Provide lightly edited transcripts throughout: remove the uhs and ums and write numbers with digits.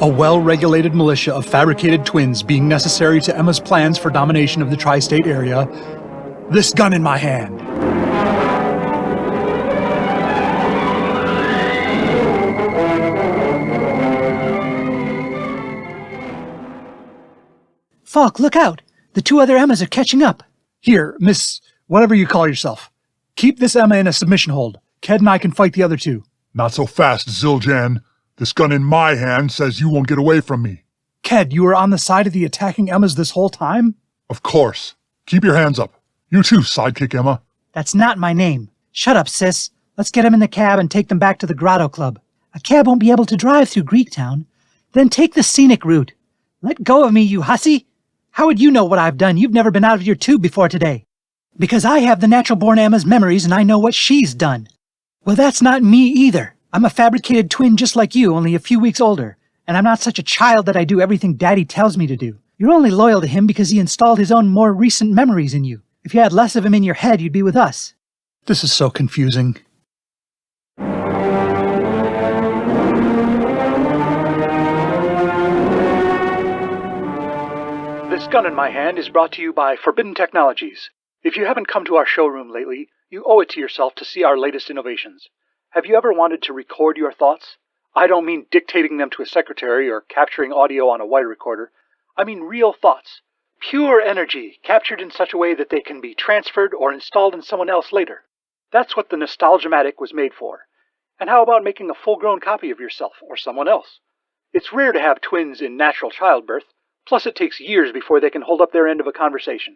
A well-regulated militia of fabricated twins being necessary to Emma's plans for domination of the tri-state area. This gun in my hand. Falk, look out! The two other Emmas are catching up. Here, Miss... whatever you call yourself. Keep this Emma in a submission hold. Ked and I can fight the other two. Not so fast, Zildjian. This gun in my hand says you won't get away from me. Ked, you were on the side of the attacking Emmas this whole time? Of course. Keep your hands up. You too, sidekick Emma. That's not my name. Shut up, sis. Let's get them in the cab and take them back to the Grotto Club. A cab won't be able to drive through Greektown. Then take the scenic route. Let go of me, you hussy. How would you know what I've done? You've never been out of your tube before today. Because I have the natural-born Emma's memories and I know what she's done. Well, that's not me either. I'm a fabricated twin just like you, only a few weeks older. And I'm not such a child that I do everything Daddy tells me to do. You're only loyal to him because he installed his own more recent memories in you. If you had less of him in your head, you'd be with us. This is so confusing. This gun in my hand is brought to you by Forbidden Technologies. If you haven't come to our showroom lately, you owe it to yourself to see our latest innovations. Have you ever wanted to record your thoughts? I don't mean dictating them to a secretary or capturing audio on a wire recorder. I mean real thoughts. Pure energy, captured in such a way that they can be transferred or installed in someone else later. That's what the Nostalgimatic was made for. And how about making a full-grown copy of yourself or someone else? It's rare to have twins in natural childbirth, plus it takes years before they can hold up their end of a conversation.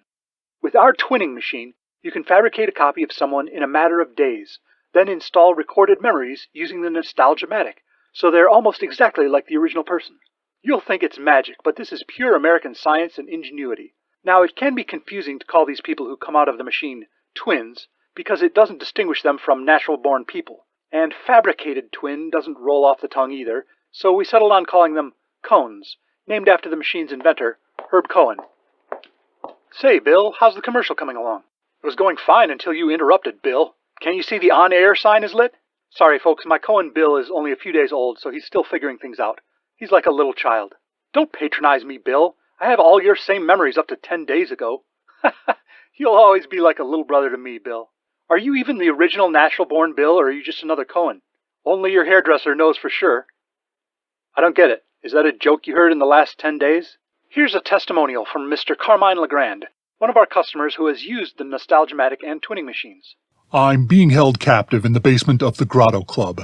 With our twinning machine, you can fabricate a copy of someone in a matter of days, then install recorded memories using the Nostalgimatic, so they're almost exactly like the original person. You'll think it's magic, but this is pure American science and ingenuity. Now, it can be confusing to call these people who come out of the machine twins, because it doesn't distinguish them from natural-born people. And fabricated twin doesn't roll off the tongue either, so we settled on calling them cones, named after the machine's inventor, Herb Cohen. Say, Bill, how's the commercial coming along? It was going fine until you interrupted, Bill. Can you see the on-air sign is lit? Sorry, folks, my Cohen Bill is only a few days old, so he's still figuring things out. He's like a little child. Don't patronize me, Bill. I have all your same memories up to 10 days ago. You'll always be like a little brother to me, Bill. Are you even the original natural-born Bill, or are you just another Cohen? Only your hairdresser knows for sure. I don't get it. Is that a joke you heard in the last 10 days? Here's a testimonial from Mr. Carmine Legrand, one of our customers who has used the Nostalgimatic and twinning machines. I'm being held captive in the basement of the Grotto Club.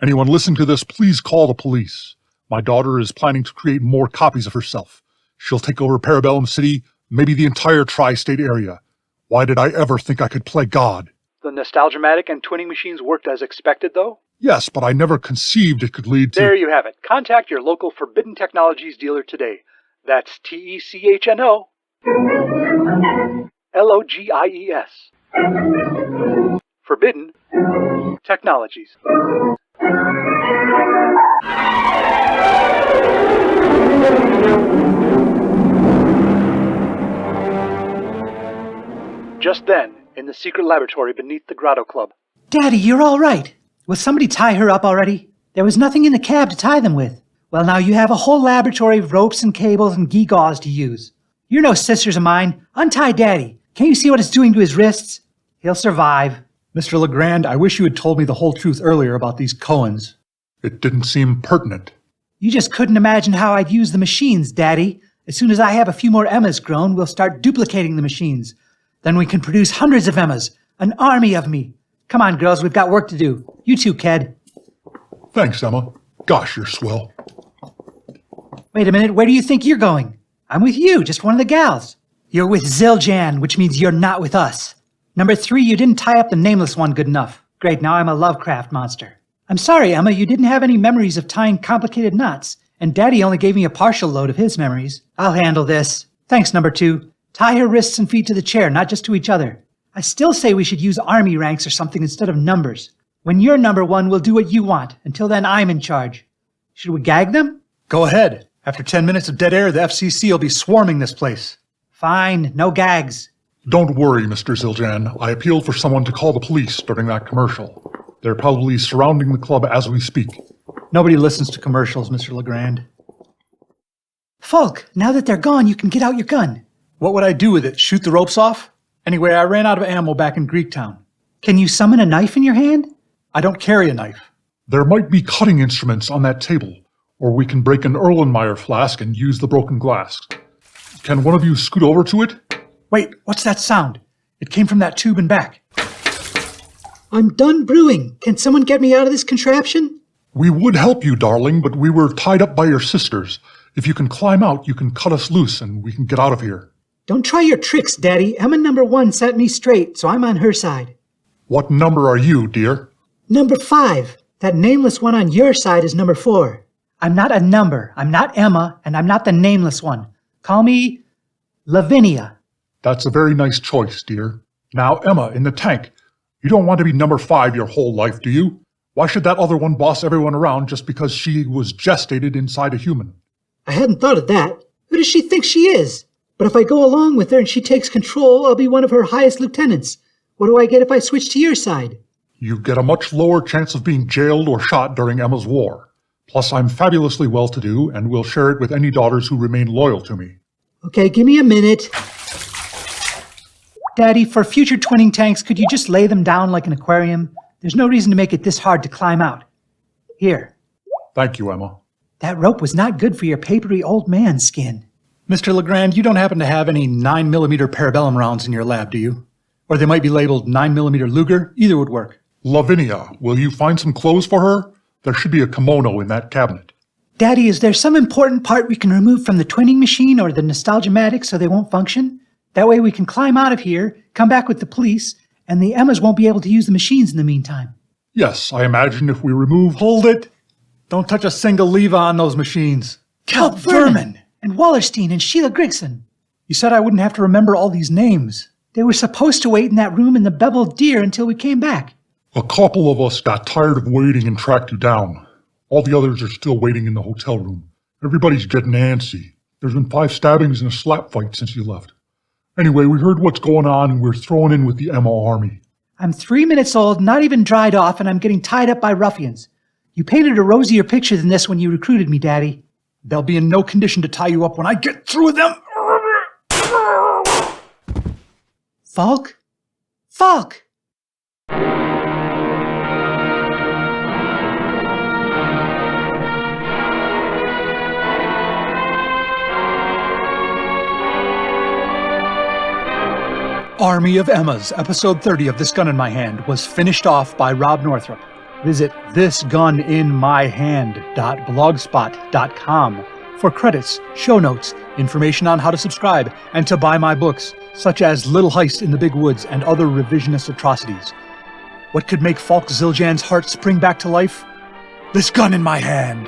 Anyone listening to this, please call the police. My daughter is planning to create more copies of herself. She'll take over Parabellum City, maybe the entire tri-state area. Why did I ever think I could play God? The Nostalgimatic and twinning machines worked as expected, though? Yes, but I never conceived it could lead to... There you have it. Contact your local Forbidden Technologies dealer today. That's TECHNO. LOGIES. Forbidden Technologies. Just then, in the secret laboratory beneath the Grotto Club. Daddy, you're all right. Will somebody tie her up already? There was nothing in the cab to tie them with. Well, now you have a whole laboratory of ropes and cables and gewgaws to use. You're no sisters of mine. Untie Daddy. Can't you see what it's doing to his wrists? He'll survive. Mr. Legrand, I wish you had told me the whole truth earlier about these Cohens. It didn't seem pertinent. You just couldn't imagine how I'd use the machines, Daddy. As soon as I have a few more Emmas grown, we'll start duplicating the machines. Then we can produce hundreds of Emmas, an army of me. Come on, girls, we've got work to do. You too, Ked. Thanks, Emma. Gosh, you're swell. Wait a minute, where do you think you're going? I'm with you, just one of the gals. You're with Zildjian, which means you're not with us. Number 3, you didn't tie up the nameless one good enough. Great, now I'm a Lovecraft monster. I'm sorry, Emma, you didn't have any memories of tying complicated knots, and Daddy only gave me a partial load of his memories. I'll handle this. Thanks, number 2. Tie her wrists and feet to the chair, not just to each other. I still say we should use army ranks or something instead of numbers. When you're number 1, we'll do what you want. Until then, I'm in charge. Should we gag them? Go ahead. After 10 minutes of dead air, the FCC will be swarming this place. Fine, no gags. Don't worry, Mr. Zildjian. I appealed for someone to call the police during that commercial. They're probably surrounding the club as we speak. Nobody listens to commercials, Mr. Legrand. Falk, now that they're gone, you can get out your gun. What would I do with it? Shoot the ropes off? Anyway, I ran out of ammo back in Greektown. Can you summon a knife in your hand? I don't carry a knife. There might be cutting instruments on that table, or we can break an Erlenmeyer flask and use the broken glass. Can one of you scoot over to it? Wait, what's that sound? It came from that tube and back. I'm done brewing. Can someone get me out of this contraption? We would help you, darling, but we were tied up by your sisters. If you can climb out, you can cut us loose and we can get out of here. Don't try your tricks, Daddy. Emma number 1 set me straight, so I'm on her side. What number are you, dear? Number 5. That nameless one on your side is number 4. I'm not a number. I'm not Emma, and I'm not the nameless one. Call me Lavinia. That's a very nice choice, dear. Now, Emma, in the tank. You don't want to be number 5 your whole life, do you? Why should that other one boss everyone around just because she was gestated inside a human? I hadn't thought of that. Who does she think she is? But if I go along with her and she takes control, I'll be one of her highest lieutenants. What do I get if I switch to your side? You get a much lower chance of being jailed or shot during Emma's war. Plus, I'm fabulously well-to-do and will share it with any daughters who remain loyal to me. Okay, give me a minute. Daddy, for future twinning tanks, could you just lay them down like an aquarium? There's no reason to make it this hard to climb out. Here. Thank you, Emma. That rope was not good for your papery old man skin. Mr. Legrand, you don't happen to have any 9mm Parabellum rounds in your lab, do you? Or they might be labeled 9mm Luger. Either would work. Lavinia, will you find some clothes for her? There should be a kimono in that cabinet. Daddy, is there some important part we can remove from the twinning machine or the Nostalgia-matic so they won't function? That way we can climb out of here, come back with the police, and the Emmas won't be able to use the machines in the meantime. Yes, I imagine if we remove... Hold it! Don't touch a single lever on those machines. Kelp Vermin! And Wallerstein and Sheila Grigson. You said I wouldn't have to remember all these names. They were supposed to wait in that room in the Beveled Deer until we came back. A couple of us got tired of waiting and tracked you down. All the others are still waiting in the hotel room. Everybody's getting antsy. There's been 5 stabbings and a slap fight since you left. Anyway, we heard what's going on and we're thrown in with the Emma army. I'm 3 minutes old, not even dried off, and I'm getting tied up by ruffians. You painted a rosier picture than this when you recruited me, Daddy. They'll be in no condition to tie you up when I get through with them. Falk? Falk! Army of Emmas, episode 30 of This Gun in My Hand, was finished off by Rob Northrup. Visit thisguninmyhand.blogspot.com for credits, show notes, information on how to subscribe, and to buy my books, such as Little Heist in the Big Woods and other revisionist atrocities. What could make Falk Zildjian's heart spring back to life? This gun in my hand.